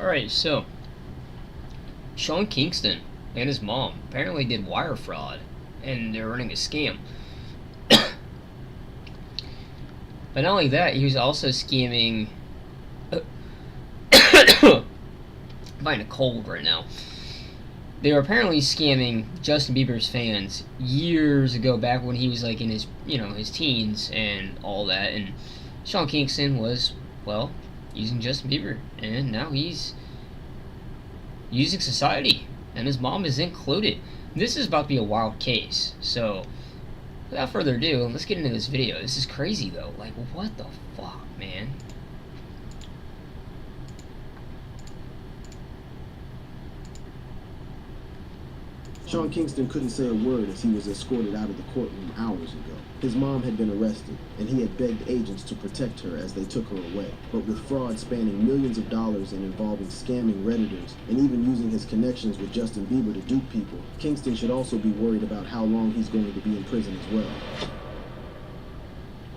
Alright, so Sean Kingston and his mom apparently did wire fraud and they're running a scam. But not only that, he was also scamming. I'm fighting a cold right now. They were apparently scamming Justin Bieber's fans years ago, back when he was like in his, his teens and all that. And Sean Kingston was, well, using Justin Bieber, and now he's using society, and his mom is included. This is about to be a wild case, so without further ado, let's get into this video. This is crazy though. Like, what the fuck, man? Sean Kingston couldn't say a word as he was escorted out of the courtroom hours ago. His mom had been arrested, and he had begged agents to protect her as they took her away. But with fraud spanning millions of dollars and involving scamming Redditors, and even using his connections with Justin Bieber to dupe people, Kingston should also be worried about how long he's going to be in prison as well.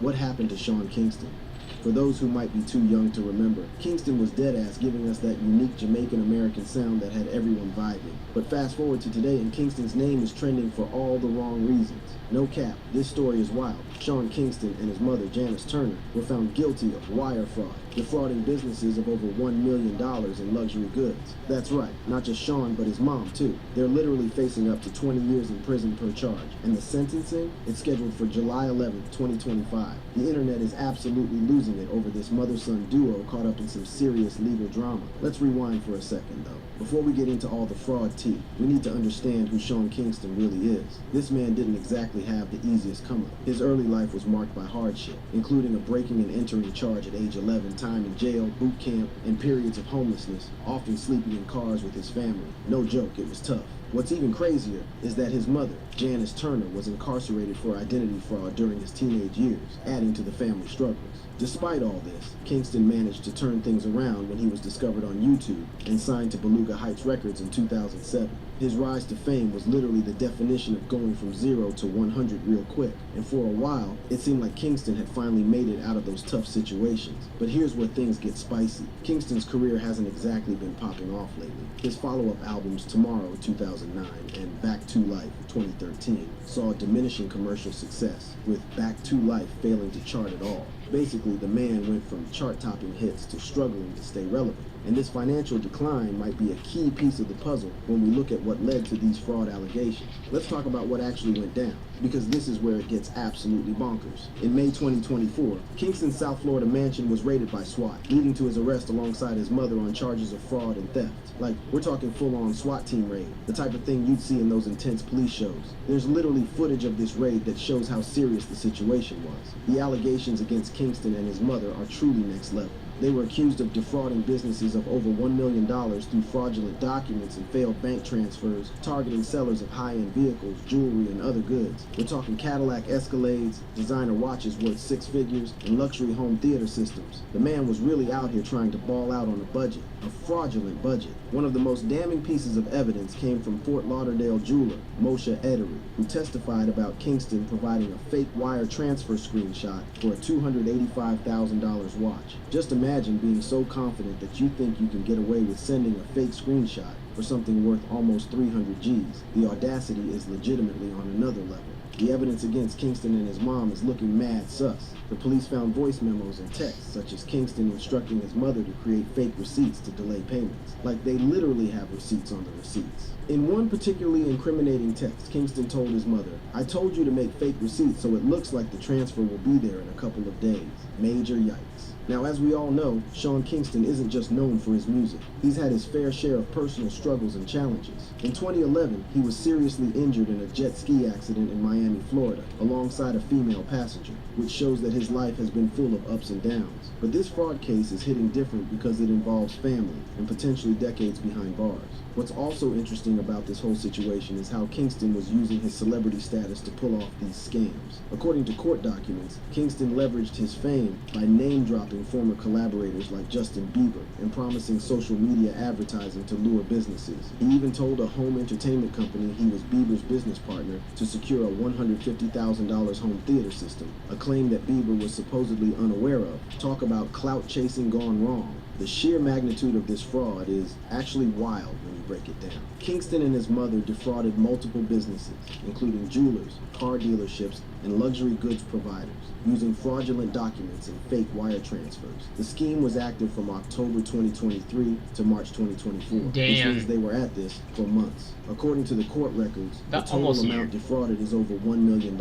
What happened to Sean Kingston? For those who might be too young to remember, Kingston was deadass, giving us that unique Jamaican-American sound that had everyone vibing. But fast forward to today, and Kingston's name is trending for all the wrong reasons. No cap, this story is wild. Sean Kingston and his mother, Janice Turner, were found guilty of wire fraud, defrauding businesses of over $1 million in luxury goods. That's right, not just Sean, but his mom, too. They're literally facing up to 20 years in prison per charge. And the sentencing? It's scheduled for July 11, 2025. The internet is absolutely losing it over this mother-son duo caught up in some serious legal drama. Let's rewind for a second, though. Before we get into all the fraud tea, we need to understand who Sean Kingston really is. This man didn't exactly have the easiest come up. His early life was marked by hardship, including a breaking and entering charge at age 11, time in jail, boot camp, and periods of homelessness, often sleeping in cars with his family. No joke, it was tough. What's even crazier is that his mother, Janice Turner, was incarcerated for identity fraud during his teenage years, adding to the family struggles. Despite all this, Kingston managed to turn things around when he was discovered on YouTube and signed to Beluga Heights Records in 2007. His rise to fame was literally the definition of going from 0 to 100 real quick, and for a while, it seemed like Kingston had finally made it out of those tough situations. But here's where things get spicy. Kingston's career hasn't exactly been popping off lately. His follow-up albums Tomorrow 2009 and Back to Life 2013 saw diminishing commercial success, with Back to Life failing to chart at all. Basically, the man went from chart-topping hits to struggling to stay relevant. And this financial decline might be a key piece of the puzzle when we look at what led to these fraud allegations. Let's talk about what actually went down, because this is where it gets absolutely bonkers. In May 2024, Kingston's South Florida mansion was raided by SWAT, leading to his arrest alongside his mother on charges of fraud and theft. Like, we're talking full-on SWAT team raid, the type of thing you'd see in those intense police shows. There's literally footage of this raid that shows how serious the situation was. The allegations against Kingston and his mother are truly next level. They were accused of defrauding businesses of over $1 million through fraudulent documents and failed bank transfers, targeting sellers of high-end vehicles, jewelry, and other goods. We're talking Cadillac Escalades, designer watches worth 6 figures, and luxury home theater systems. The man was really out here trying to ball out on a budget, a fraudulent budget. One of the most damning pieces of evidence came from Fort Lauderdale jeweler Moshe Edery, who testified about Kingston providing a fake wire transfer screenshot for a $285,000 watch. Just imagine being so confident that you think you can get away with sending a fake screenshot for something worth almost 300 G's. The audacity is legitimately on another level. The evidence against Kingston and his mom is looking mad sus. The police found voice memos and texts, such as Kingston instructing his mother to create fake receipts to delay payments. Like, they literally have receipts on the receipts. In one particularly incriminating text, Kingston told his mother, "I told you to make fake receipts so it looks like the transfer will be there in a couple of days." Major yikes. Now, as we all know, Sean Kingston isn't just known for his music. He's had his fair share of personal struggles and challenges. In 2011, he was seriously injured in a jet ski accident in Miami, Florida, alongside a female passenger, which shows that his life has been full of ups and downs. But this fraud case is hitting different because it involves family and potentially decades behind bars. What's also interesting about this whole situation is how Kingston was using his celebrity status to pull off these scams. According to court documents, Kingston leveraged his fame by name-dropping former collaborators like Justin Bieber and promising social media advertising to lure businesses. He even told a home entertainment company he was Bieber's business partner to secure a $150,000 home theater system, a claim that Bieber was supposedly unaware of. Talk about clout chasing gone wrong. The sheer magnitude of this fraud is actually wild when you break it down. Kingston and his mother defrauded multiple businesses, including jewelers, car dealerships, and luxury goods providers, using fraudulent documents and fake wire transfers. The scheme was active from October 2023 to March 2024, which means they were at this for months. According to the court records, the total amount defrauded is over $1 million.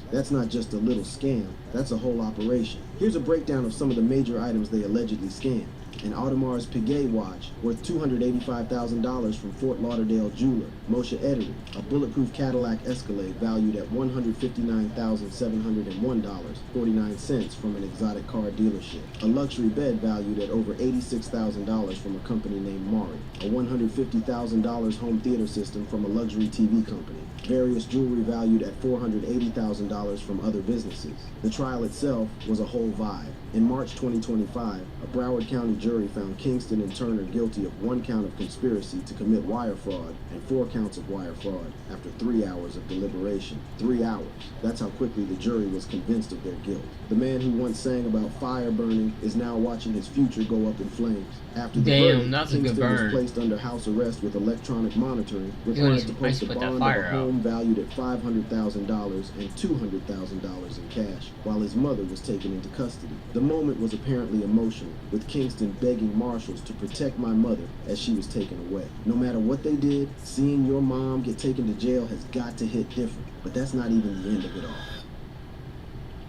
That's not just a little scam, that's a whole operation. Here's a breakdown of some of the major items they allegedly scammed. An Audemars Piguet watch worth $285,000 from Fort Lauderdale jeweler Moshe Ederi, a bulletproof Cadillac Escalade valued at $159,701.49 from an exotic car dealership, a luxury bed valued at over $86,000 from a company named Mari, a $150,000 home theater system from a luxury TV company, various jewelry valued at $480,000 from other businesses. The trial itself was a whole vibe. In March 2025, a Broward County jury found Kingston and Turner guilty of 1 count of conspiracy to commit wire fraud and 4 counts of wire fraud after 3 hours of deliberation. 3 hours. That's how quickly the jury was convinced of their guilt. The man who once sang about fire burning is now watching his future go up in flames. After the verdict, Kingston was placed under house arrest with electronic monitoring, required to post a bond of a home valued at $500,000 and $200,000 in cash, while his mother was taken into custody. The moment was apparently emotional, with Kingston begging marshals to protect my mother as she was taken away. No matter what they did, seeing your mom get taken to jail has got to hit different, but that's not even the end of it all.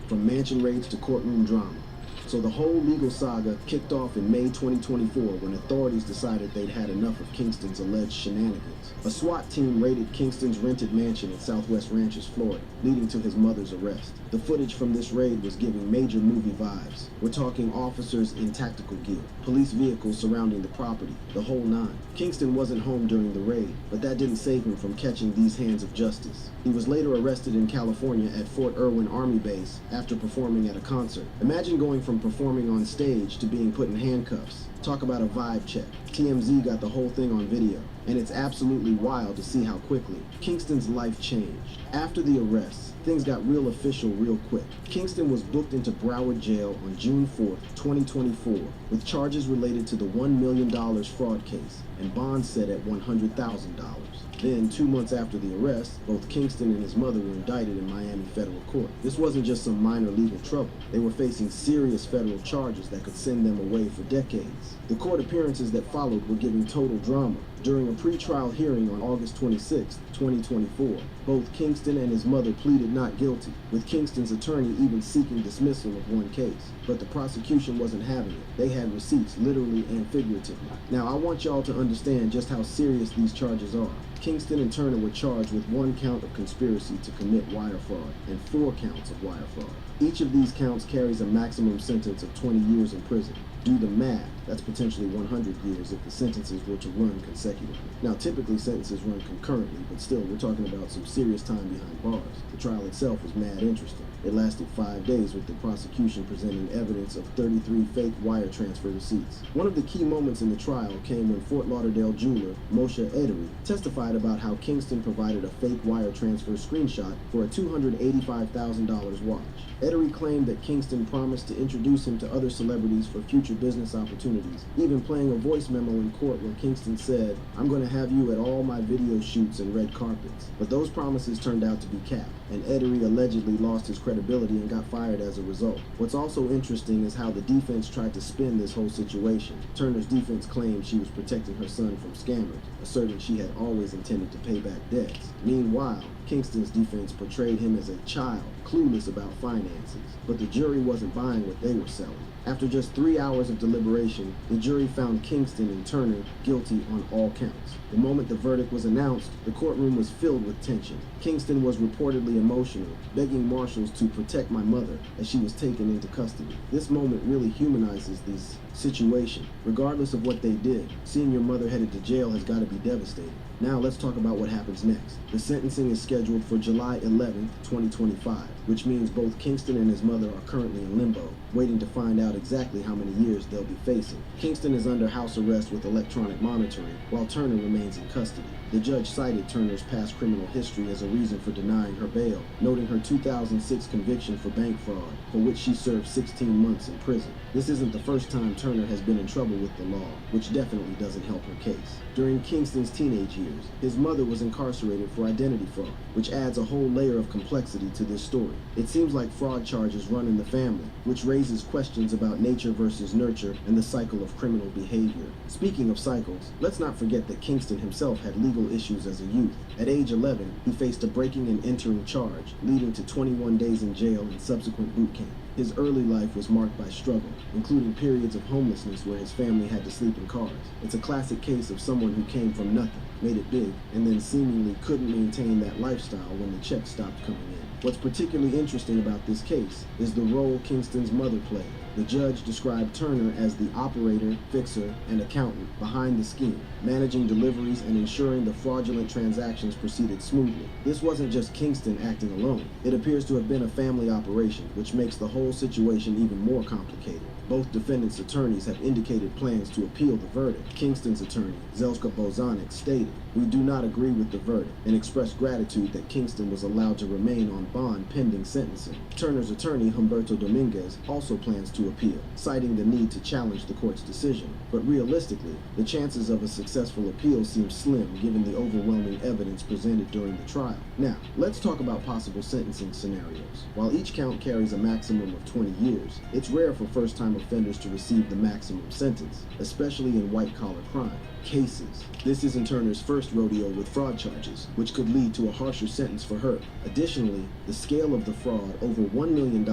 From mansion raids to courtroom drama. So the whole legal saga kicked off in May 2024 when authorities decided they'd had enough of Kingston's alleged shenanigans. A SWAT team raided Kingston's rented mansion in Southwest Ranches, Florida, leading to his mother's arrest. The footage from this raid was giving major movie vibes. We're talking officers in tactical gear, police vehicles surrounding the property, the whole nine. Kingston wasn't home during the raid, but that didn't save him from catching these hands of justice. He was later arrested in California at Fort Irwin Army Base after performing at a concert. Imagine going from performing on stage to being put in handcuffs. Talk about a vibe check. TMZ got the whole thing on video, and it's absolutely wild to see how quickly Kingston's life changed. After the arrests, things got real official real quick. Kingston was booked into Broward Jail on June 4th, 2024, with charges related to the $1 million fraud case and bonds set at $100,000. Then, 2 months after the arrest, both Kingston and his mother were indicted in Miami federal court. This wasn't just some minor legal trouble. They were facing serious federal charges that could send them away for decades. The court appearances that followed were giving total drama. During a pre-trial hearing on August 26, 2024, both Kingston and his mother pleaded not guilty, with Kingston's attorney even seeking dismissal of one case. But the prosecution wasn't having it. They had receipts, literally and figuratively. Now, I want y'all to understand just how serious these charges are. Kingston and Turner were charged with 1 count of conspiracy to commit wire fraud and 4 counts of wire fraud. Each of these counts carries a maximum sentence of 20 years in prison. Do the math. That's potentially 100 years if the sentences were to run consecutively. Now, typically sentences run concurrently, but still, we're talking about some serious time behind bars. The trial itself was mad interesting. It lasted 5 days with the prosecution presenting evidence of 33 fake wire transfer receipts. One of the key moments in the trial came when Fort Lauderdale jeweler Moshe Ederi testified about how Kingston provided a fake wire transfer screenshot for a $285,000 watch. Ederi claimed that Kingston promised to introduce him to other celebrities for future business opportunities, even playing a voice memo in court where Kingston said, "I'm going to have you at all my video shoots and red carpets." But those promises turned out to be cap, and Ederi allegedly lost his credibility and got fired as a result. What's also interesting is how the defense tried to spin this whole situation. Turner's defense claimed she was protecting her son from scammers, asserting she had always intended to pay back debts. Meanwhile, Kingston's defense portrayed him as a child, clueless about finances, but the jury wasn't buying what they were selling. After just 3 hours of deliberation, the jury found Kingston and Turner guilty on all counts. The moment the verdict was announced, the courtroom was filled with tension. Kingston was reportedly emotional, begging marshals to protect my mother as she was taken into custody. This moment really humanizes this situation. Regardless of what they did, seeing your mother headed to jail has got to be devastating. Now let's talk about what happens next. The sentencing is scheduled for July 11th, 2025, which means both Kingston and his mother are currently in limbo, waiting to find out exactly how many years they'll be facing. Kingston is under house arrest with electronic monitoring, while Turner remains in custody. The judge cited Turner's past criminal history as a reason for denying her bail, noting her 2006 conviction for bank fraud, for which she served 16 months in prison. This isn't the first time Turner has been in trouble with the law, which definitely doesn't help her case. During Kingston's teenage years, his mother was incarcerated for identity fraud, which adds a whole layer of complexity to this story. It seems like fraud charges run in the family, which raises questions about nature versus nurture and the cycle of criminal behavior. Speaking of cycles, let's not forget that Kingston himself had legal issues as a youth. At age 11, he faced a breaking and entering charge, leading to 21 days in jail and subsequent boot camp. His early life was marked by struggle, including periods of homelessness where his family had to sleep in cars. It's a classic case of someone who came from nothing, made it big, and then seemingly couldn't maintain that lifestyle when the checks stopped coming in. What's particularly interesting about this case is the role Kingston's mother played. The judge described Turner as the operator, fixer, and accountant behind the scheme, managing deliveries and ensuring the fraudulent transactions proceeded smoothly. This wasn't just Kingston acting alone. It appears to have been a family operation, which makes the whole situation even more complicated. Both defendants' attorneys have indicated plans to appeal the verdict. Kingston's attorney, Zelska Bozanik, stated, "We do not agree with the verdict," and expressed gratitude that Kingston was allowed to remain on bond pending sentencing. Turner's attorney, Humberto Dominguez, also plans to appeal, citing the need to challenge the court's decision. But realistically, the chances of a successful appeal seem slim given the overwhelming evidence presented during the trial. Now, let's talk about possible sentencing scenarios. While each count carries a maximum of 20 years, it's rare for first-time offenders to receive the maximum sentence, especially in white-collar crime cases. This isn't Turner's first rodeo with fraud charges, which could lead to a harsher sentence for her. Additionally, the scale of the fraud, over $1 million,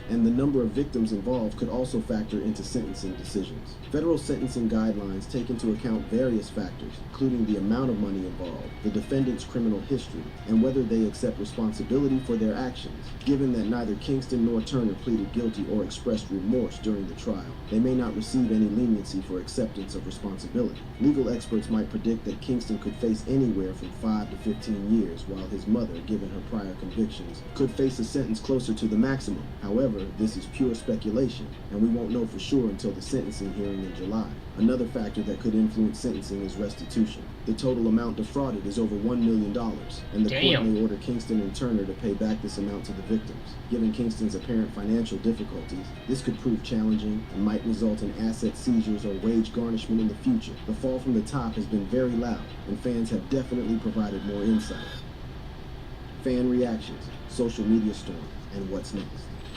and the number of victims involved could also factor into sentencing decisions. Federal sentencing guidelines take into account various factors, including the amount of money involved, the defendant's criminal history, and whether they accept responsibility for their actions. Given that neither Kingston nor Turner pleaded guilty or expressed remorse during the trial, they may not receive any leniency for acceptance of responsibility. Legal experts might predict that Kingston could face anywhere from 5 to 15 years, while his mother, given her prior convictions, could face a sentence closer to the maximum. However, this is pure speculation, and we won't know for sure until the sentencing hearing in July. Another factor that could influence sentencing is restitution. The total amount defrauded is over $1 million, and the court may order Kingston and Turner to pay back this amount to the victims. Given Kingston's apparent financial difficulties, this could prove challenging and might result in asset seizures or wage garnishment in the future. The fall from the top has been very loud, and fans have definitely provided more insight. Fan reactions, social media storm, and what's next.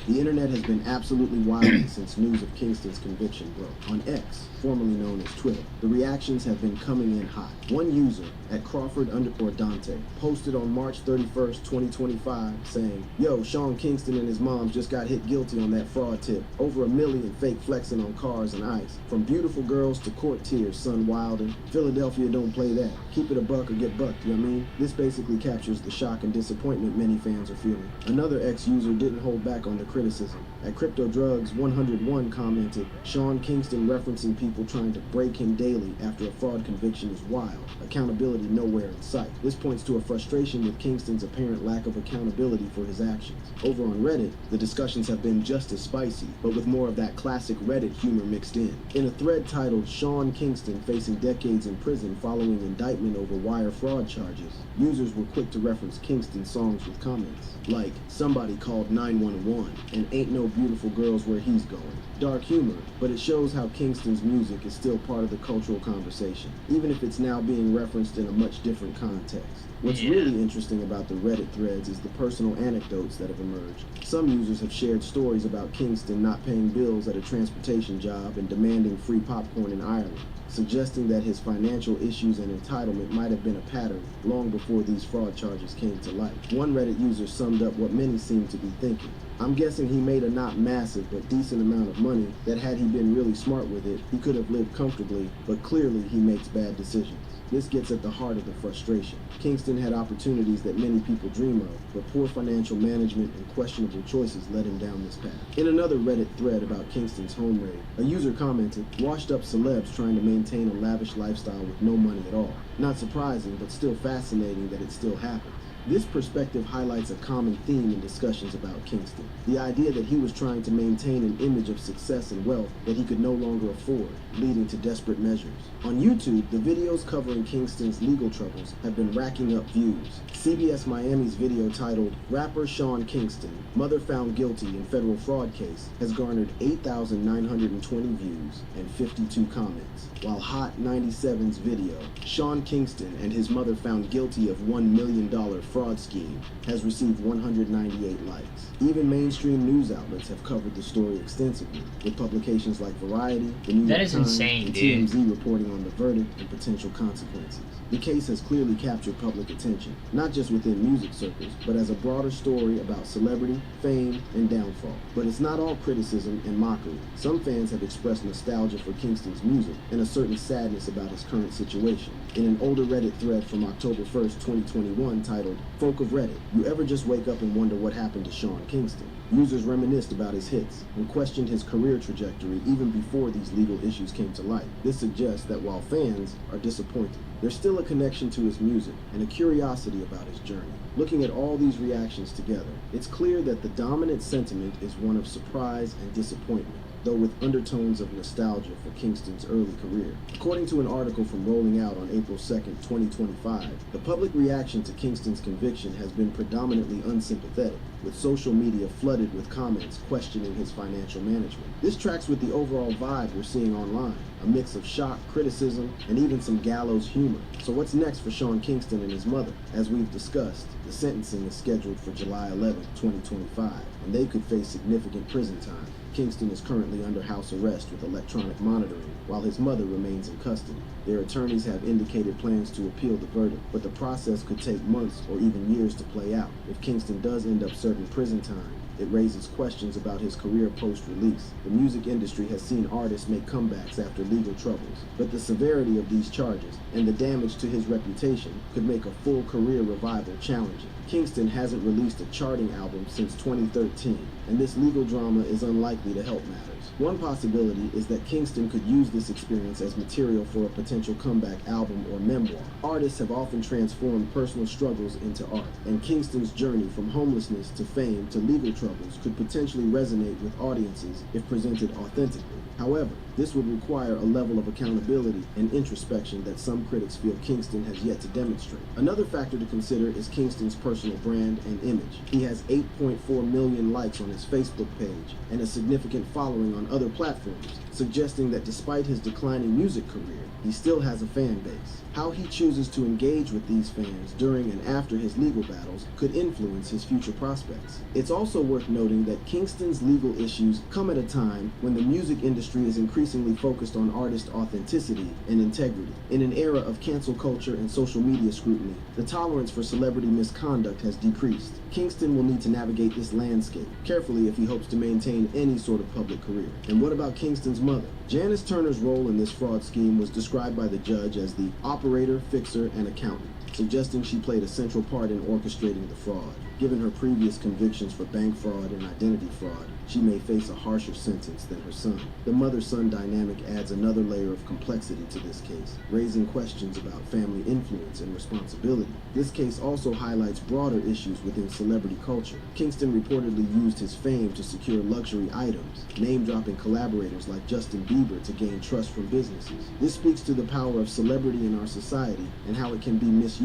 The internet has been absolutely wild since news of Kingston's conviction broke. On X, formerly known as Twitter, the reactions have been coming in hot. One user, at Crawford_Dante, posted on March 31st, 2025, saying, "Yo, Sean Kingston and his mom just got hit guilty on that fraud tip. Over $1 million fake flexing on cars and ice. From beautiful girls to court tears, son Wilden. Philadelphia don't play that. Keep it a buck or get bucked, you know what I mean?" This basically captures the shock and disappointment many fans are feeling. Another X user didn't hold back on the criticism. At CryptoDrugs101 commented, "Sean Kingston referencing people trying to break him daily after a fraud conviction is wild. Accountability nowhere in sight." This points to a frustration with Kingston's apparent lack of accountability for his actions. Over on Reddit, the discussions have been just as spicy, but with more of that classic Reddit humor mixed in. In a thread titled "Sean Kingston Facing Decades in Prison Following Indictment Over Wire Fraud Charges," users were quick to reference Kingston's songs with comments like, "Somebody called 911," and "Ain't no beautiful girls where he's going." Dark humor, but it shows how Kingston's music is still part of the cultural conversation, even if it's now being referenced in a much different context. What's really interesting about the Reddit threads is the personal anecdotes that have emerged. Some users have shared stories about Kingston not paying bills at a transportation job and demanding free popcorn in Ireland, suggesting that his financial issues and entitlement might have been a pattern long before these fraud charges came to light. One Reddit user summed up what many seem to be thinking. "I'm guessing he made a not massive but decent amount of money that had he been really smart with it, he could have lived comfortably, but clearly he makes bad decisions." This gets at the heart of the frustration. Kingston had opportunities that many people dream of, but poor financial management and questionable choices led him down this path. In another Reddit thread about Kingston's home raid, a user commented, "Washed up celebs trying to maintain a lavish lifestyle with no money at all. Not surprising, but still fascinating that it still happens." This perspective highlights a common theme in discussions about Kingston: the idea that he was trying to maintain an image of success and wealth that he could no longer afford, leading to desperate measures. On YouTube, the videos covering Kingston's legal troubles have been racking up views. CBS Miami's video titled "Rapper Sean Kingston, Mother Found Guilty in Federal Fraud Case" has garnered 8,920 views and 52 comments, while Hot 97's video "Sean Kingston and His Mother Found Guilty of $1 million Fraud Scheme" has received 198 likes. Even mainstream news outlets have covered the story extensively, with publications like Variety, The New That York is Times, insane, and dude. TMZ reporting on the verdict and potential consequences. The case has clearly captured public attention, not just within music circles, but as a broader story about celebrity, fame, and downfall. But it's not all criticism and mockery. Some fans have expressed nostalgia for Kingston's music and a certain sadness about his current situation. In an older Reddit thread from October 1st, 2021 titled "Folk of Reddit, you ever just wake up and wonder what happened to Sean Kingston?" Users reminisced about his hits and questioned his career trajectory even before these legal issues came to light. This suggests that while fans are disappointed, there's still a connection to his music and a curiosity about his journey. Looking at all these reactions together, it's clear that the dominant sentiment is one of surprise and disappointment, though with undertones of nostalgia for Kingston's early career. According to an article from Rolling Out on April 2nd, 2025, the public reaction to Kingston's conviction has been predominantly unsympathetic, with social media flooded with comments questioning his financial management. This tracks with the overall vibe we're seeing online, a mix of shock, criticism, and even some gallows humor. So what's next for Sean Kingston and his mother? As we've discussed, the sentencing is scheduled for July 11th, 2025, and they could face significant prison time. Kingston is currently under house arrest with electronic monitoring, while his mother remains in custody. Their attorneys have indicated plans to appeal the verdict, but the process could take months or even years to play out. If Kingston does end up serving prison time, it raises questions about his career post-release. The music industry has seen artists make comebacks after legal troubles, but the severity of these charges and the damage to his reputation could make a full career revival challenging. Kingston hasn't released a charting album since 2013, and this legal drama is unlikely to help matters. One possibility is that Kingston could use this experience as material for a potential comeback album or memoir. Artists have often transformed personal struggles into art, and Kingston's journey from homelessness to fame to legal troubles could potentially resonate with audiences if presented authentically. However, this would require a level of accountability and introspection that some critics feel Kingston has yet to demonstrate. Another factor to consider is Kingston's personal brand and image. He has 8.4 million likes on his Facebook page and a significant following on other platforms, suggesting that despite his declining music career, he still has a fan base. How he chooses to engage with these fans during and after his legal battles could influence his future prospects. It's also worth noting that Kingston's legal issues come at a time when the music industry is increasingly focused on artist authenticity and integrity. In an era of cancel culture and social media scrutiny, the tolerance for celebrity misconduct has decreased. Kingston will need to navigate this landscape carefully if he hopes to maintain any sort of public career. And what about Kingston's mother? Janice Turner's role in this fraud scheme was described by the judge as the operator, fixer, and accountant, suggesting she played a central part in orchestrating the fraud. Given her previous convictions for bank fraud and identity fraud, she may face a harsher sentence than her son. The mother-son dynamic adds another layer of complexity to this case, raising questions about family influence and responsibility. This case also highlights broader issues within celebrity culture. Kingston reportedly used his fame to secure luxury items, name-dropping collaborators like Justin Bieber to gain trust from businesses. This speaks to the power of celebrity in our society and how it can be misused.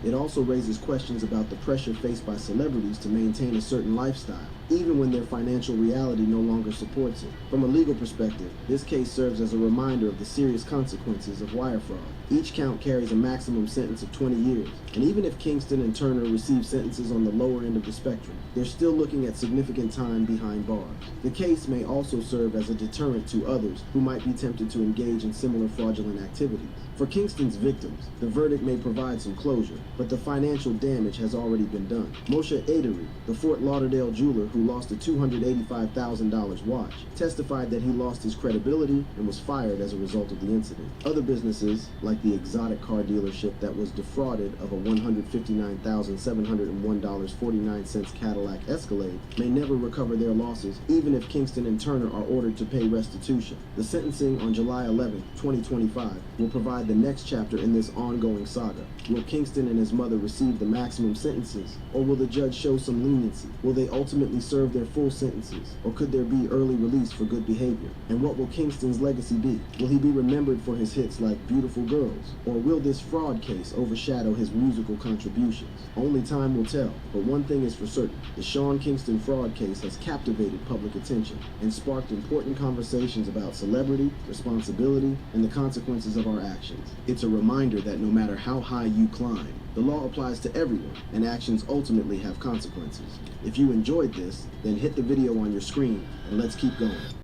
It also raises questions about the pressure faced by celebrities to maintain a certain lifestyle, even when their financial reality no longer supports it. From a legal perspective, this case serves as a reminder of the serious consequences of wire fraud. Each count carries a maximum sentence of 20 years, and even if Kingston and Turner receive sentences on the lower end of the spectrum, they're still looking at significant time behind bars. The case may also serve as a deterrent to others who might be tempted to engage in similar fraudulent activities. For Kingston's victims, the verdict may provide some closure, but the financial damage has already been done. Moshe Aderi, the Fort Lauderdale jeweler who lost a $285,000 watch, testified that he lost his credibility and was fired as a result of the incident. Other businesses, like the exotic car dealership that was defrauded of a $159,701.49 Cadillac Escalade, may never recover their losses, even if Kingston and Turner are ordered to pay restitution. The sentencing on July 11, 2025, will provide the next chapter in this ongoing saga. Will Kingston and his mother receive the maximum sentences, or will the judge show some leniency? Will they ultimately serve their full sentences, or could there be early release for good behavior? And what will Kingston's legacy be? Will he be remembered for his hits like Beautiful Girls, or will this fraud case overshadow his musical contributions? Only time will tell, but one thing is for certain: the Sean Kingston fraud case has captivated public attention and sparked important conversations about celebrity, responsibility, and the consequences of our actions. It's a reminder that no matter how high you climb, the law applies to everyone, and actions ultimately have consequences. If you enjoyed this, then hit the video on your screen, and let's keep going.